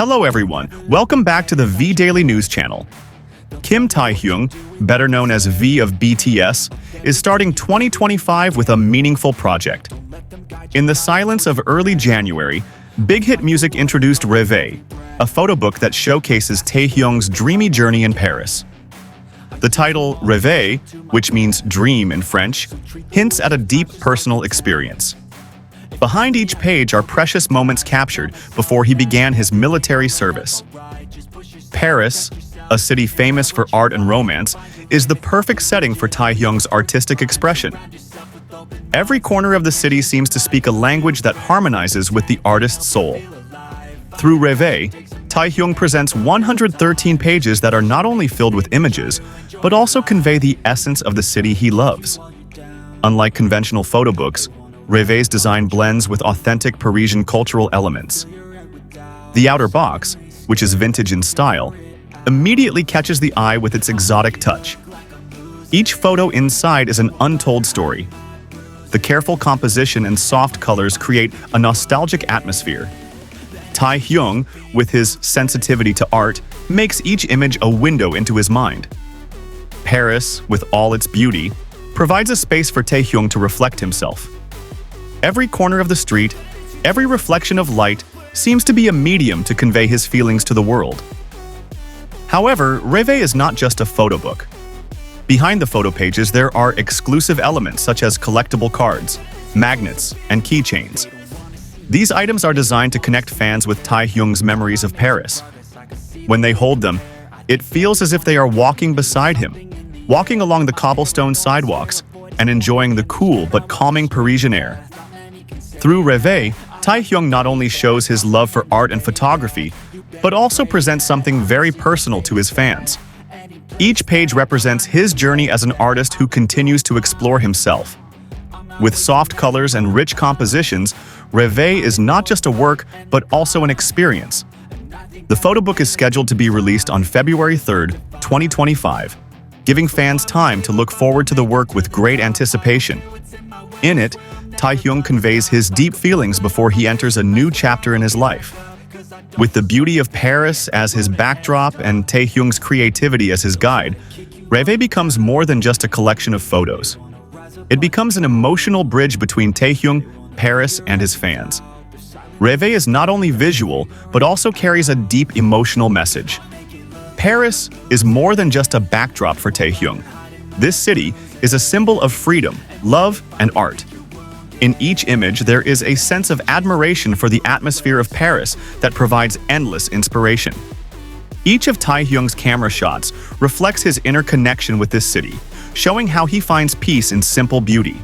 Hello everyone, welcome back to the V Daily News channel. Kim Taehyung, better known as V of BTS, is starting 2025 with a meaningful project. In the silence of early January, Big Hit Music introduced Rêve, a photo book that showcases Taehyung's dreamy journey in Paris. The title Rêve, which means dream in French, hints at a deep personal experience. Behind each page are precious moments captured before he began his military service. Paris, a city famous for art and romance, is the perfect setting for Taehyung's artistic expression. Every corner of the city seems to speak a language that harmonizes with the artist's soul. Through Rêve, Taehyung presents 113 pages that are not only filled with images, but also convey the essence of the city he loves. Unlike conventional photo books, Rêve's design blends with authentic Parisian cultural elements. The outer box, which is vintage in style, immediately catches the eye with its exotic touch. Each photo inside is an untold story. The careful composition and soft colors create a nostalgic atmosphere. Taehyung, with his sensitivity to art, makes each image a window into his mind. Paris, with all its beauty, provides a space for Taehyung to reflect himself. Every corner of the street, every reflection of light, seems to be a medium to convey his feelings to the world. However, Rêve is not just a photo book. Behind the photo pages, there are exclusive elements such as collectible cards, magnets, and keychains. These items are designed to connect fans with Taehyung's memories of Paris. When they hold them, it feels as if they are walking beside him, walking along the cobblestone sidewalks and enjoying the cool but calming Parisian air. Through Rêve, Taehyung not only shows his love for art and photography, but also presents something very personal to his fans. Each page represents his journey as an artist who continues to explore himself. With soft colors and rich compositions, Rêve is not just a work, but also an experience. The photo book is scheduled to be released on February 3rd, 2025, giving fans time to look forward to the work with great anticipation. In it, Taehyung conveys his deep feelings before he enters a new chapter in his life. With the beauty of Paris as his backdrop and Taehyung's creativity as his guide, Rêve becomes more than just a collection of photos. It becomes an emotional bridge between Taehyung, Paris, and his fans. Rêve is not only visual, but also carries a deep emotional message. Paris is more than just a backdrop for Taehyung. This city is a symbol of freedom, love, and art. In each image, there is a sense of admiration for the atmosphere of Paris that provides endless inspiration. Each of Taehyung's camera shots reflects his inner connection with this city, showing how he finds peace in simple beauty.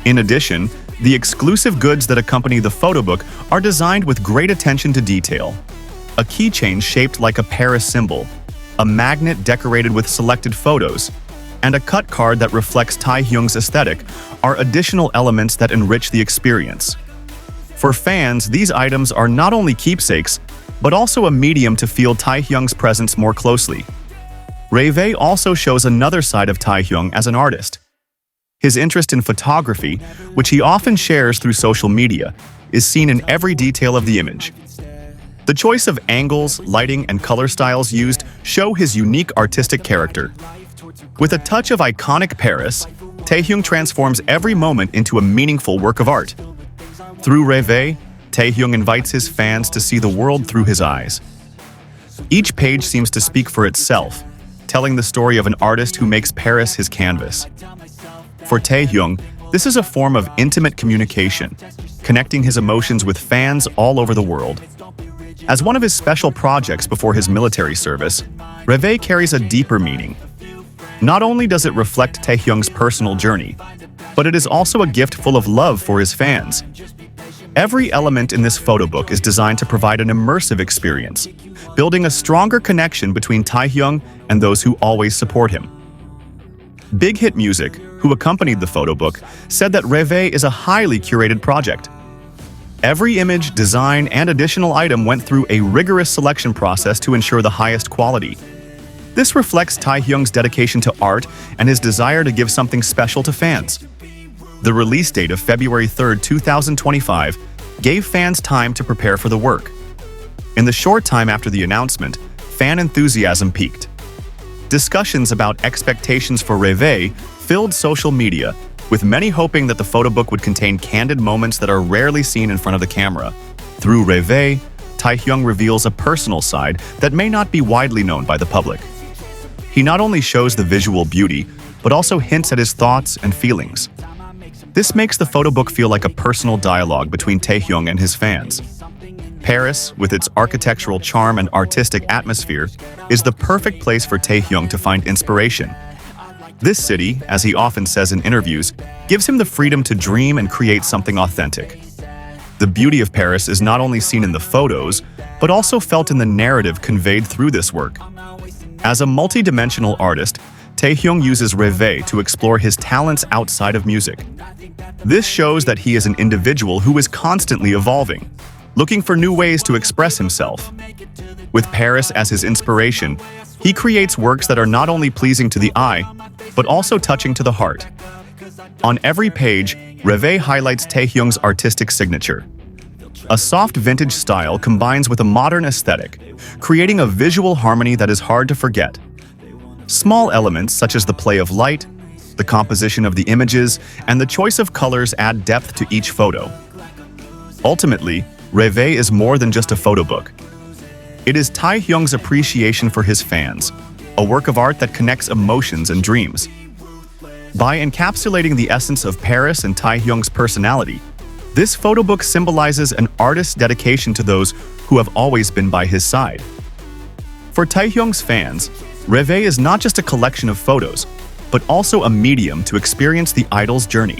In addition, the exclusive goods that accompany the photo book are designed with great attention to detail. A keychain shaped like a Paris symbol, a magnet decorated with selected photos, and a cut card that reflects Taehyung's aesthetic are additional elements that enrich the experience. For fans, these items are not only keepsakes, but also a medium to feel Taehyung's presence more closely. Rêve also shows another side of Taehyung as an artist. His interest in photography, which he often shares through social media, is seen in every detail of the image. The choice of angles, lighting, and color styles used show his unique artistic character. With a touch of iconic Paris, Taehyung transforms every moment into a meaningful work of art. Through Rêve, Taehyung invites his fans to see the world through his eyes. Each page seems to speak for itself, telling the story of an artist who makes Paris his canvas. For Taehyung, this is a form of intimate communication, connecting his emotions with fans all over the world. As one of his special projects before his military service, Rêve carries a deeper meaning. Not only does it reflect Taehyung's personal journey, but it is also a gift full of love for his fans. Every element in this photo book is designed to provide an immersive experience, building a stronger connection between Taehyung and those who always support him. Big Hit Music, who accompanied the photo book, said that Rêve is a highly curated project. Every image, design, and additional item went through a rigorous selection process to ensure the highest quality. This reflects Taehyung's dedication to art and his desire to give something special to fans. The release date of February 3rd, 2025, gave fans time to prepare for the work. In the short time after the announcement, fan enthusiasm peaked. Discussions about expectations for Rêver filled social media, with many hoping that the photobook would contain candid moments that are rarely seen in front of the camera. Through Rêver, Taehyung reveals a personal side that may not be widely known by the public. He not only shows the visual beauty, but also hints at his thoughts and feelings. This makes the photobook feel like a personal dialogue between Taehyung and his fans. Paris, with its architectural charm and artistic atmosphere, is the perfect place for Taehyung to find inspiration. This city, as he often says in interviews, gives him the freedom to dream and create something authentic. The beauty of Paris is not only seen in the photos, but also felt in the narrative conveyed through this work. As a multi-dimensional artist, Taehyung uses Rêver to explore his talents outside of music. This shows that he is an individual who is constantly evolving, looking for new ways to express himself. With Paris as his inspiration, he creates works that are not only pleasing to the eye, but also touching to the heart. On every page, Rêver highlights Taehyung's artistic signature. A soft vintage style combines with a modern aesthetic, creating a visual harmony that is hard to forget. Small elements such as the play of light, the composition of the images, and the choice of colors add depth to each photo. Ultimately, Rêver is more than just a photo book. It is Taehyung's appreciation for his fans, a work of art that connects emotions and dreams. By encapsulating the essence of Paris and Taehyung's personality, this photo book symbolizes an artist's dedication to those who have always been by his side. For Taehyung's fans, Rêver is not just a collection of photos, but also a medium to experience the idol's journey.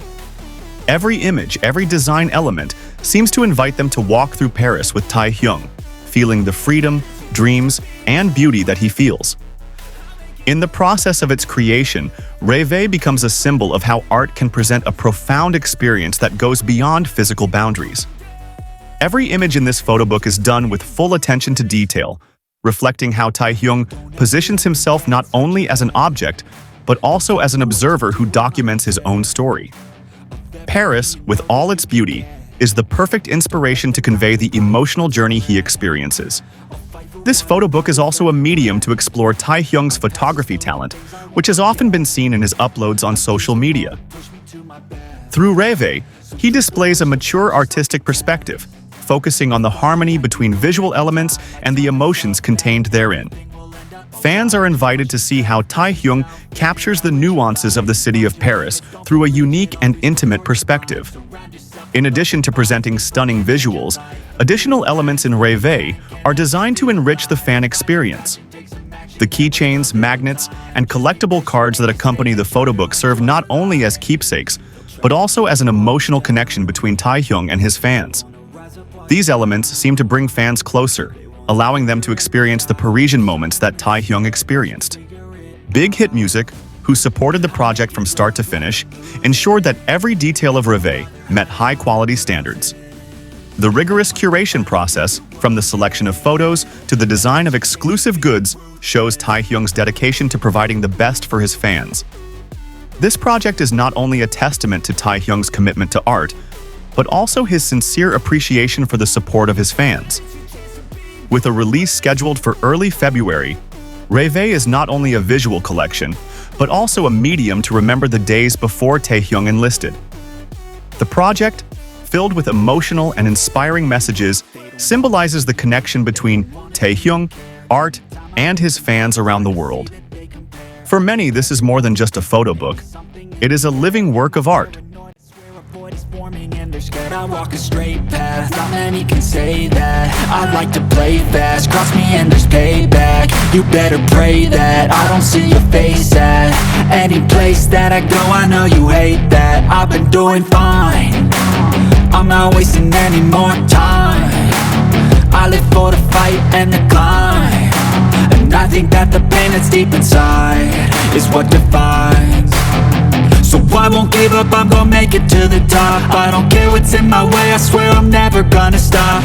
Every image, every design element seems to invite them to walk through Paris with Taehyung, feeling the freedom, dreams, and beauty that he feels. In the process of its creation, Rêver becomes a symbol of how art can present a profound experience that goes beyond physical boundaries. Every image in this photo book is done with full attention to detail, reflecting how Taehyung positions himself not only as an object, but also as an observer who documents his own story. Paris, with all its beauty, is the perfect inspiration to convey the emotional journey he experiences. This photo book is also a medium to explore Taehyung's photography talent, which has often been seen in his uploads on social media. Through Rêver, he displays a mature artistic perspective, focusing on the harmony between visual elements and the emotions contained therein. Fans are invited to see how Taehyung captures the nuances of the city of Paris through a unique and intimate perspective. In addition to presenting stunning visuals, additional elements in Rêver are designed to enrich the fan experience. The keychains, magnets, and collectible cards that accompany the photobook serve not only as keepsakes, but also as an emotional connection between Taehyung and his fans. These elements seem to bring fans closer, allowing them to experience the Parisian moments that Taehyung experienced. Big Hit Music, who supported the project from start to finish, ensured that every detail of Rêver met high-quality standards. The rigorous curation process, from the selection of photos to the design of exclusive goods, shows Taehyung's dedication to providing the best for his fans. This project is not only a testament to Taehyung's commitment to art, but also his sincere appreciation for the support of his fans. With a release scheduled for early February, Rêver is not only a visual collection, but also a medium to remember the days before Taehyung enlisted. The project, filled with emotional and inspiring messages, symbolizes the connection between Taehyung, art, and his fans around the world. For many, this is more than just a photo book. It is a living work of art. I walk a straight path, not many can say that. I like to play fast, cross me and there's payback. You better pray that I don't see your face at any place that I go. I know you hate that. I've been doing fine, I'm not wasting any more time. I live for the fight and the climb, and I think that the pain that's deep inside is what defines. So I won't give up, I'm gonna make it to the top. I don't care what's in my way, I swear I'm never gonna stop.